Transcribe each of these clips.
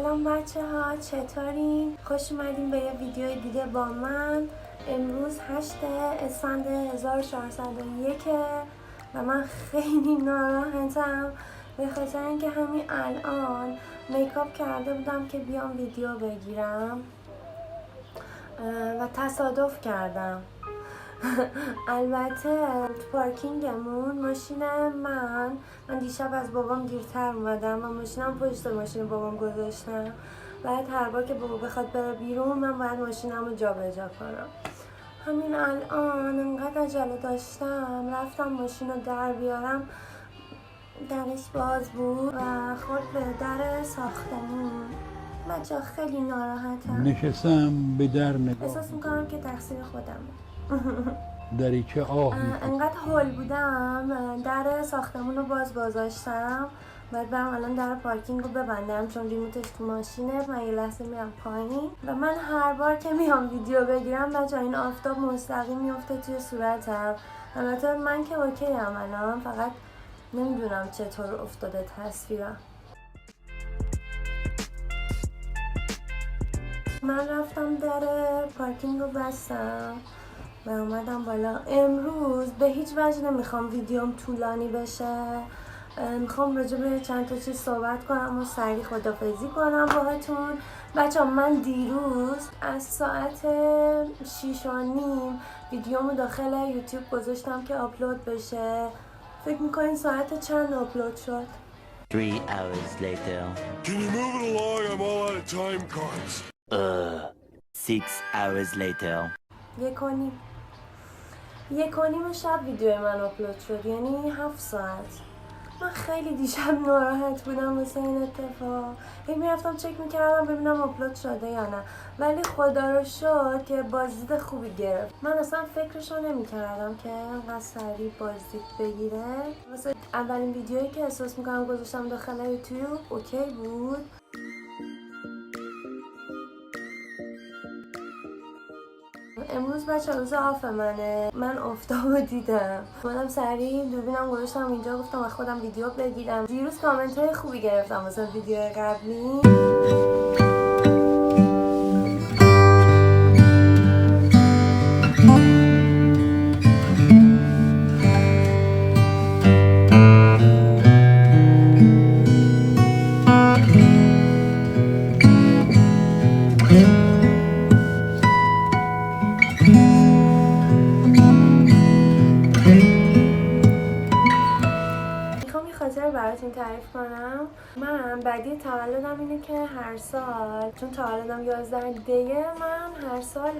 سلام بچه ها، چطورین؟ خوش اومدین به یه ویدیو دیگه با من. امروز 8 اسفند 1401 و من خیلی ناراحتم به خاطر اینکه همین الان میکاپ کرده بودم که بیام ویدیو بگیرم و تصادف کردم. البته تو پارکینگمون ماشین من دیشب از بابام دیرتر اومدم و ماشینم پشت ماشین بابام گذاشتم. بعد هر بار که بابا بخواد بره بیرون من باید ماشینم رو جابجا کنم. همین الان انقدر عجله داشتم رفتم ماشین رو در بیارم، درش باز بود و خورد به در ساختمون. بچه خیلی ناراحتم. نشستم به در نگاه احساس میکنم که تقصیر خودمه. دریچه آه انقدر هول بودم در ساختمون رو باز گذاشتم. باید برم الان در پارکینگ رو ببندم چون ریموتش تو ماشینه. من یه لحظه میرم پایین و من هر بار که میام ویدیو بگیرم بچه این آفتاب مستقیم میفته توی صورتم. البته من که اوکی ام الان، فقط نمیدونم چطور افتاده تصویرم. من رفتم در پارکینگ رو بستم و اومدم بالا. امروز به هیچ وجه نمیخوام ویدیوم طولانی بشه. میخوام راجع به چند تا چیز صحبت کنم و سریع خدافظی کنم باهاتون. بچه‌ها من دیروز از ساعت 6:30 ویدیومو داخل یوتیوب گذاشتم که آپلود بشه. فکر میکنین ساعت چند آپلود شد؟ 3 hours later. Can you move it along? I'm all out of time cards. 6 hours later. 1:30 شب ویدیو من آپلود شد، یعنی 7 ساعت. من خیلی دیشب ناراحت بودم واسه این اتفاق. هی میرفتم چک میکردم ببینم آپلود شده یا نه، ولی خدا رو شکر که بازدید خوبی گرفت. من اصلا فکرشو نمیکردم که انقدر سریع بازدید بگیره. واسه اولین ویدیویی که احساس میکنم گذاشتم داخل یوتیوب اوکی بود. امروز بچه روز آف منه. من آفتابو دیدم، اومدم سریع دوربینم گذاشتم اینجا، گفتم از خودم ویدیو بگیرم. دیروز کامنت های خوبی گرفتم واسه ویدیو قبلی. براتون تعریف کنم. من بعدی تولدم اینه که هر سال، چون تولدم 11 دیه، من هر سال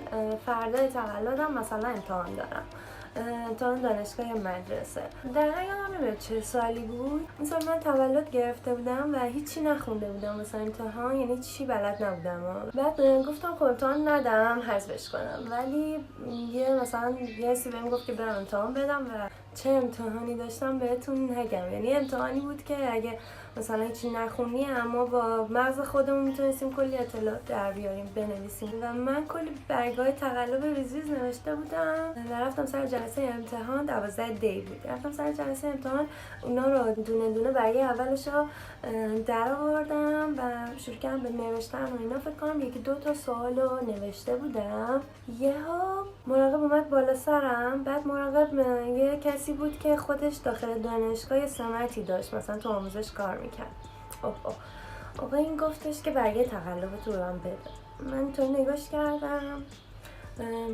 فردای تولدم مثلا امتحان دارم، امتحان دانشگاه مدرسه. در یادم نمیاد چه سالی بود. این سال من تولد گرفته بودم و هیچی نخونده بودم مثلا امتحان، یعنی چی بلد نبودم. بعد گفتم خب امتحان ندم حذفش کنم، ولی یه سی بهم گفت که برم امتحان بدم و چه امتحانی داشتم بهتون نگم. یعنی امتحانی بود که اگه مثلا هیچی نخونی اما با مغز خودمون میتونستیم کلی اطلاعات در بیاریم بنویسیم. و من کلی برگای تقلب ریز نوشته بودم و رفتم سر جلسه امتحان. 12 دی بود. رفتم سر جلسه امتحان، اونا رو دونه دونه برگه اولش رو در آوردم و شروع کردم به نوشتن و اینا. فکر کنم 1-2 تا سوال رو نوشته بودم. یهو مراقب اومد بالا سرم. بعد مراقب یه کسی بود که خودش داخل دانشگاه سمتی داشت، مثلا تو آموزش کار میکرد. آقا این گفتش که برگه تقلبتو رو هم بده. من تو نگاش کردم،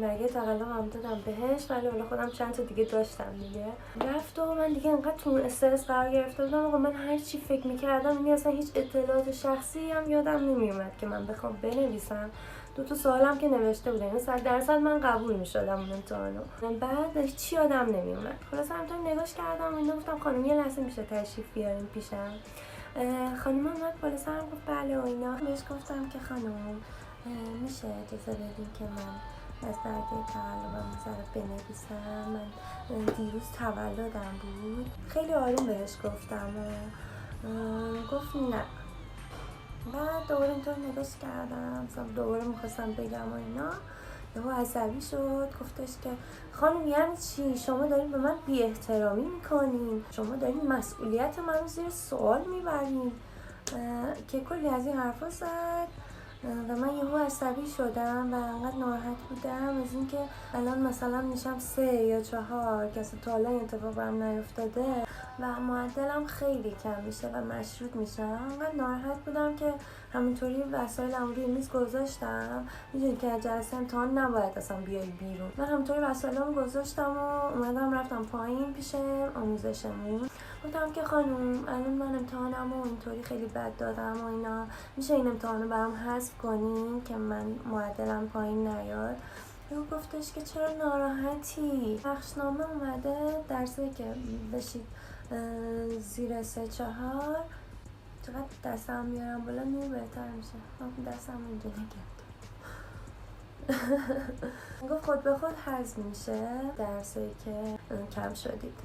برگه تقلبم دادم بهش، ولی حالا خودم چند تا دیگه داشتم دیگه. رفت و من دیگه انقدر تو استرس قرار گرفته بودم. آقا من هر چی فکر میکردم، یعنی اصلا هیچ اطلاعات شخصی هم یادم نمیومد که من بخوام بنویسم. 2 تا سوالم که نوشته بودم، یعنی 100% من قبول میشدم اون امتحانو. بعد چی یادم نمیومد. خلاص همینطور نگاش کردم و اینا. گفتم خانم یه لحظه میشه تشریف بیارین پیشم؟ خانم اومد بالا سرم گفت بله و اینا. بهش گفتم که خانم میشه اجازه بدین که من از برگه تولدم ذره بنویسم؟ من دیروز تولدم بود. خیلی آروم بهش گفتم. گفت نه. بعد دوباره اینطور نگاش کردم، دوباره میخواستم بگم و اینا. یهو عصبی شد، گفتش که خانم یعنی چی؟ شما دارین به من بی احترامی میکنین، شما دارین مسئولیت من رو زیر سوال میبرین. که کلی از این حرفا زد و من یهو عصبی شدم و انقدر ناراحت بودم از اینکه الان مثلا میشم 3 یا 4 که اصلا تا الان اتفاق برام نیفتاده و معدلم خیلی کم میشه و مشروط میشم. انقدر ناراحت بودم که همینطوری وسایلم روی میز گذاشتم. میدونی که از جلسه امتحان نباید اصلا بیای بیرون. من همینطوری وسایلم گذاشتم و اومدم رفتم پایین پیش آموزشمون. گفتم که خانم الان من امتحانمو اینطوری خیلی بد دادم و اینا، میشه این امتحانو برام حذف کنین که من معدلم پایین نیاد؟ او گفتش که چرا ناراحتی؟ بخشنامه اومده درسی که بشید زیر 3-4. چقدر دستم میارم بالا نور بهتر میشه. من دستم اینجا نگرد. گفت خود به خود حذف میشه درسی که کم شدید.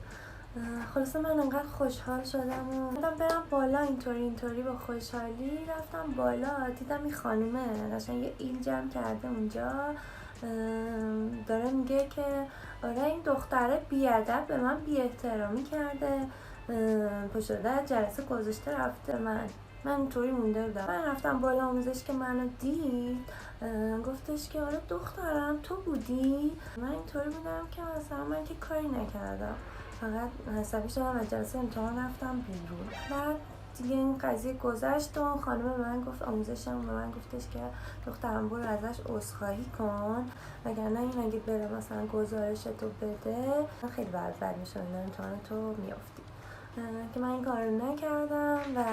خلاصه من انقدر خوشحال شدم و برم بالا اینطوری با خوشحالی رفتم بالا. دیدم این خانومه قشنگ یه ایل جمع کرده اونجا، داره میگه که آره این دختره بیادب به من بی احترامی کرده، پشت جلسه گذاشته رفته. من اینطوری مونده بودم. من رفتم بالا، آموزش که منو دید گفتش که آره دخترم تو بودی؟ من اینطوری بودم که مثلا من که کاری نکردم، فقط عصبی شدم و جلسه امتحان رفتم بیرون. بعد دیگه این قضیه گذشت و خانم به من گفت، آموزشم به من گفتش که دخترم برو ازش عذرخواهی کن وگرنه این اگه بره مثلا گزارشتو بده خیلی بد میشه، امتحان تو میافتی. که من این کارو نکردم و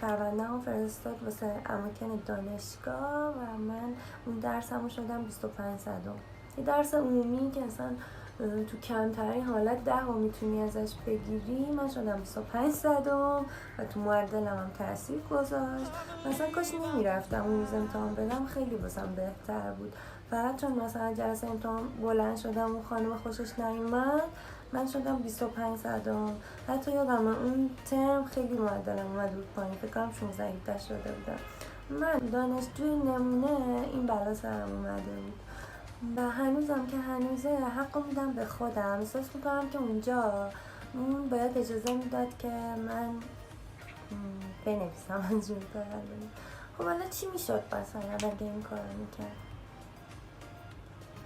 پرونده‌مو فرستاد واسه اماکن دانشگاه و من اون درسمو شدم 25 صدم. یه درس عمومی که اصلا تو کمترین حالت 10 میتونی ازش بگیری، من شدم 25 صدم و تو معدلم هم تاثیر گذاشت. مثلا کاش نمیرفتم اون روز امتحان بدم، خیلی واسم بهتر بود. فقط چون مثلا جلسه امتحان بلند شدم و خانم خوشش نیومد من شدم 25 صدم. حتی یادم اون ترم خیلی معدلم اومد بود پایین، فکر کنم 16 شده بودم. من دانشجوی نمونه این بلا سرم اومده بود و هنوزم که هنوزه حق میدم به خودم. احساس میکنم که اونجا اون باید اجازه میداد که من بنویسم از جون تولد. خب حالا چی میشد مثلا اگه این کار میکرد؟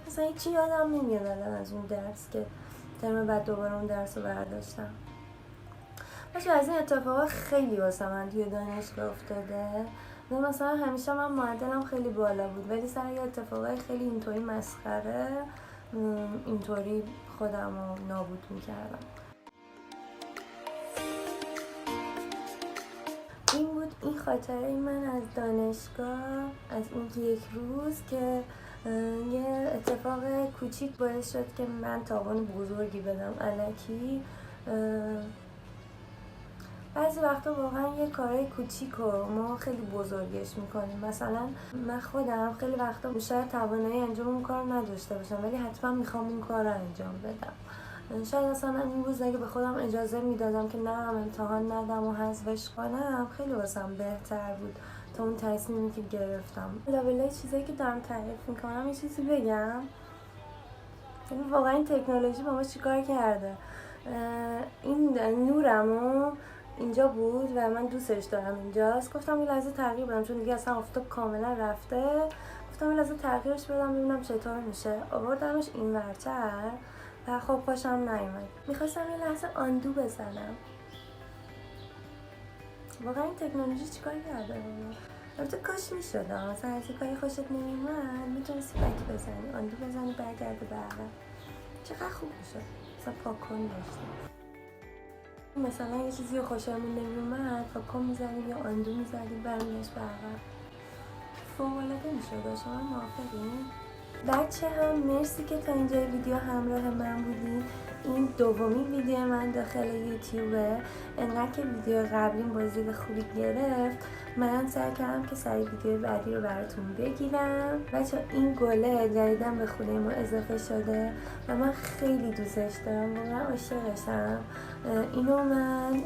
مثلا هیچی یادم نمیاد از اون درس که ترم بعد دوباره اون درس رو برداشتم. باشه از این اتفاقا خیلی واسه من توی دانشگاه افتاده و مثلا همیشه من معدلم خیلی بالا بود ولی سر یه اتفاقای خیلی اینطوری مسخره اینطوری خودم رو نابود میکردم. این بود این خاطره من از دانشگاه، از اون یک روز که یه اتفاق کوچیک باعث شد که من تاوان بزرگی بدم الکی. بعضی وقتا واقعا یه کارهای کوچیک رو ما خیلی بزرگش میکنیم. مثلا من خودم خیلی وقتا شاید توانایی انجام اون کار نداشته باشم ولی حتما میخوام اون کار رو انجام بدم. شاید اصلا اون روز اگه به خودم اجازه میدادم که نه امتحان ندم و حذفش کنم خیلی واسم بهتر بود تا اون تصمیمی که گرفتم. لابلای چیزایی که دارم تعریف میکنم یه چیزی بگم. واقعا این تکنولوژی با ما چیکار کرده؟ این نورمو اینجا بود و من دوستش دارم اینجاست. گفتم یه لحظه تغییر بدم چون دیگه اصلا آفتاب کاملا رفته. گفتم یه لحظه تغییرش بدم ببینم چطور میشه. آوردمش این ورتر و خب پاشم نیومد. میخواستم یه لحظه آندو بزنم. واقعا این تکنولوژی چیکار کرده؟ البته کاش میشد مثلا از این کاری خوشت نمیومد میتونستی بک بزنی، آندو بزنی برگرده به عقب. چقدر خوب میشد مثلا پاکن داشتیم. مثلا یه چیزی خوشمون نمیومد پاکن میزنیم یا آندو میزنیم برمیگشت به عقب. فوق‌العاده میشد. شما موافقین؟ بچه هم مرسی که تا اینجای ویدیو همراه من بودین. این دومین ویدیو من داخل یوتیوبه. انقدر که ویدیو قبلیم بازدید خوبی گرفت من سعی کردم که سری ویدیو بعدی رو براتون بگیرم. بچه این گله جدیدن به خونه ما اضافه شده و من خیلی دوستش دارم و من عاشقشم. اینو من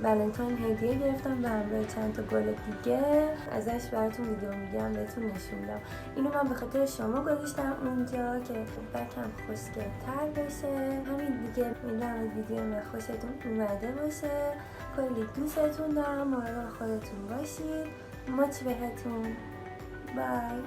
ولنتاین هدیه گرفتم به همراه چند تا گل دیگه. ازش براتون ویدیو میگم بهتون نشون میدم. اینو من به خاطر شما گذاشتم اونجا که بکم خوشگل‌تر بشه. همین دیگه. امیدوارم از ویدیو من خوشتون اومده باشه. کلی دوستتون دارم، مراقب خودتون باشید. ماچ بهتون. بای.